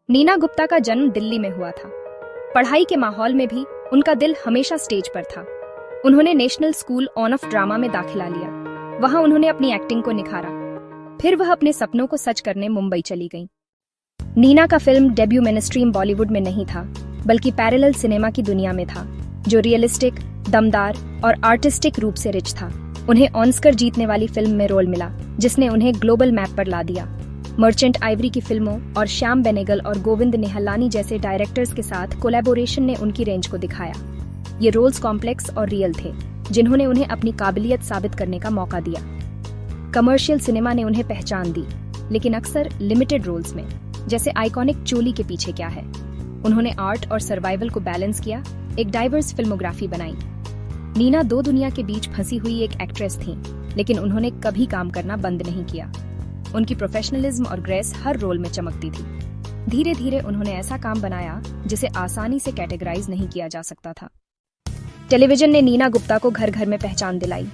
नीना गुप्ता का जन्म दिल्ली में हुआ था। पढ़ाई के माहौल में भी उनका दिल हमेशा स्टेज पर था। उन्होंने नेशनल स्कूल ऑफ ड्रामा में दाखिला लिया। वहां उन्होंने अपनी एक्टिंग को निखारा। फिर वह अपने सपनों को सच करने मुंबई चली गईं। नीना का फिल्म डेब्यू मेनस्ट्रीम बॉलीवुड में नहीं था, बल्कि पैरेलल सिनेमा की दुनिया में था, जो रियलिस्टिक, दमदार और आर्टिस्टिक रूप से रिच था। उन्हें ऑस्कर जीतने वाली फिल्म में रोल मिला, जिसने उन्हें ग्लोबल मैप पर ला दिया। मर्चेंट आइवरी की फिल्मों और श्याम बेनेगल और गोविंद निहलानी जैसे डायरेक्टर्स के साथ कोलैबोरेशन ने उनकी रेंज को दिखाया। ये रोल्स कॉम्प्लेक्स और रियल थे, जिन्होंने उन्हें अपनी काबिलियत साबित करने का मौका दिया। कमर्शियल सिनेमा ने उन्हें पहचान दी, लेकिन अक्सर लिमिटेड रोल्स में, जैसे आइकॉनिक चोली के पीछे क्या है। उन्होंने आर्ट और सर्वाइवल को बैलेंस किया, एक डाइवर्स फिल्मोग्राफी बनाई। नीना दो दुनिया के बीच फंसी हुई एक एक्ट्रेस थीं, लेकिन उन्होंने कभी काम करना बंद नहीं किया। उनकी प्रोफेशनलिज्म और ग्रेस हर रोल में चमकती थी। धीरे धीरे उन्होंने ऐसा काम बनाया जिसे आसानी से कैटेगराइज नहीं किया जा सकता था। टेलीविजन ने नीना गुप्ता को घर घर में पहचान दिलाई।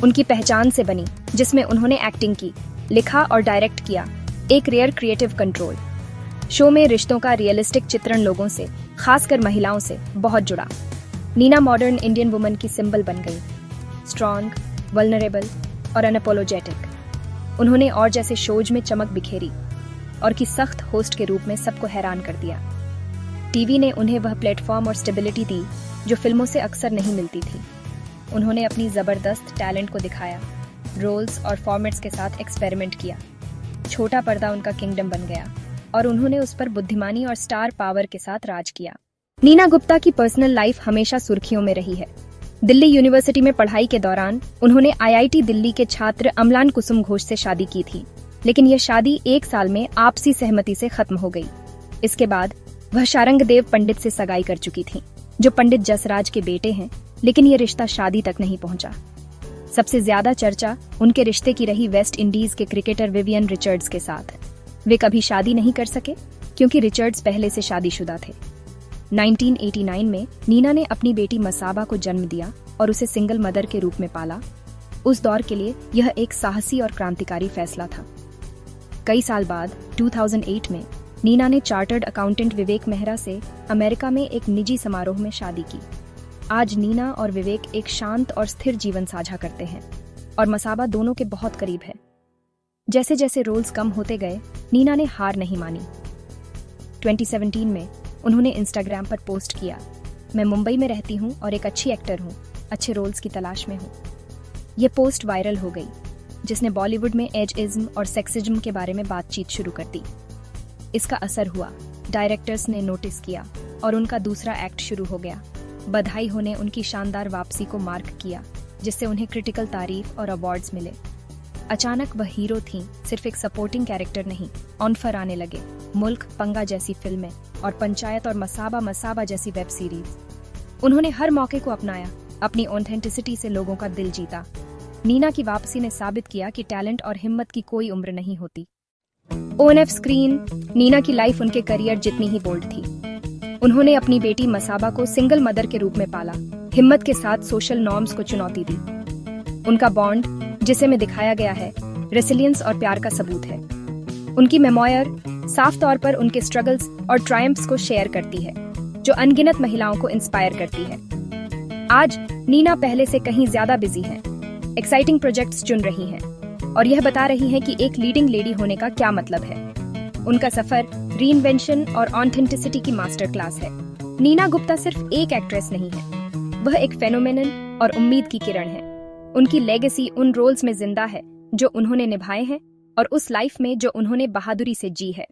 उनकी पहचान से बनी, जिसमें उन्होंने एक्टिंग की, लिखा और डायरेक्ट किया, एक रेयर क्रिएटिव कंट्रोल। शो में रिश्तों का रियलिस्टिक चित्रण लोगों से, खासकर महिलाओं से, बहुत जुड़ा। नीना मॉडर्न इंडियन वुमन की सिंबल बन गई, स्ट्रॉन्ग, वल्नरेबल और अनअपोलोजेटिक। उन्होंने और जैसे शोज में चमक बिखेरी और की सख्त होस्ट के रूप में सबको हैरान कर दिया। टीवी ने उन्हें वह प्लेटफॉर्म और स्टेबिलिटी दी जो फिल्मों से अक्सर नहीं मिलती थी। उन्होंने अपनी जबरदस्त टैलेंट को दिखाया, रोल्स और फॉर्मेट्स के साथ एक्सपेरिमेंट किया। छोटा पर्दा उनका किंगडम बन गया और उन्होंने उस पर बुद्धिमानी और स्टार पावर के साथ राज किया। नीना गुप्ता की पर्सनल लाइफ हमेशा सुर्खियों में रही है। दिल्ली यूनिवर्सिटी में पढ़ाई के दौरान उन्होंने आईआईटी दिल्ली के छात्र अमलान कुसुम घोष से शादी की थी, लेकिन यह शादी 1 साल में आपसी सहमति से खत्म हो गई। इसके बाद वह शारंगदेव पंडित से सगाई कर चुकी थीं, जो पंडित जसराज के बेटे हैं, लेकिन यह रिश्ता शादी तक नहीं पहुंचा। सबसे ज्यादा चर्चा उनके रिश्ते की रही वेस्ट इंडीज के क्रिकेटर विवियन रिचर्ड्स के साथ। वे कभी शादी नहीं कर सके क्योंकि रिचर्ड्स पहले से शादीशुदा थे। 1989 में नीना ने अपनी बेटी मसाबा को जन्म दिया और उसे सिंगल मदर के रूप में पाला। उस दौर के लिए यह एक साहसी और क्रांतिकारी फैसला था। कई साल बाद 2008 में नीना ने चार्टर्ड अकाउंटेंट विवेक मेहरा से अमेरिका में एक निजी समारोह में शादी की। आज नीना और विवेक एक शांत और स्थिर जीवन साझा करते हैं और मसाबा दोनों के बहुत करीब है। जैसे जैसे रोल्स कम होते गए, नीना ने हार नहीं मानी। 2017 में उन्होंने इंस्टाग्राम पर पोस्ट किया, मैं मुंबई में रहती हूँ और एक अच्छी एक्टर हूँ, अच्छे रोल्स की तलाश में हूँ। ये पोस्ट वायरल हो गई, जिसने बॉलीवुड में एजइज्म और सेक्सिज्म के बारे में बातचीत शुरू कर दी। इसका असर हुआ, डायरेक्टर्स ने नोटिस किया और उनका दूसरा एक्ट शुरू हो गया। बधाई हो ने उनकी शानदार वापसी को मार्क किया, जिससे उन्हें क्रिटिकल तारीफ और अवार्ड्स मिले। अचानक वह हीरो थीं, सिर्फ एक सपोर्टिंग कैरेक्टर नहीं। ऑफर आने लगे, मुल्क, पंगा जैसी फिल्में और पंचायत और मसाबा जैसी वेब सीरीज। उन्होंने हर मौके को अपनाया, अपनी ऑथेंटिसिटी से लोगों का दिल जीता। नीना की वापसी ने साबित किया कि टैलेंट और हिम्मत की कोई उम्र नहीं होती। ऑन स्क्रीन नीना की लाइफ उनके करियर जितनी ही बोल्ड थी। उन्होंने अपनी बेटी मसाबा को सिंगल मदर के रूप में पाला, हिम्मत के साथ सोशल नॉर्म्स को चुनौती दी। उनका बॉन्ड, जिसे में दिखाया गया है, रेसिलियंस और प्यार का सबूत है। उनकी मेमोयर साफ तौर पर उनके स्ट्रगल्स और ट्रायम्फ्स को शेयर करती है, जो अनगिनत महिलाओं को इंस्पायर करती है। आज नीना पहले से कहीं ज्यादा बिजी हैं, एक्साइटिंग प्रोजेक्ट्स चुन रही हैं और यह बता रही हैं कि एक लीडिंग लेडी होने का क्या मतलब है। उनका सफर रीइन्वेंशन और ऑथेंटिसिटी की मास्टर क्लास है। नीना गुप्ता सिर्फ एक एक्ट्रेस नहीं है, वह एक फेनोमेनन और उम्मीद की किरण है। उनकी लेगेसी उन रोल्स में जिंदा है जो उन्होंने निभाए हैं और उस लाइफ में जो उन्होंने बहादुरी से जी है।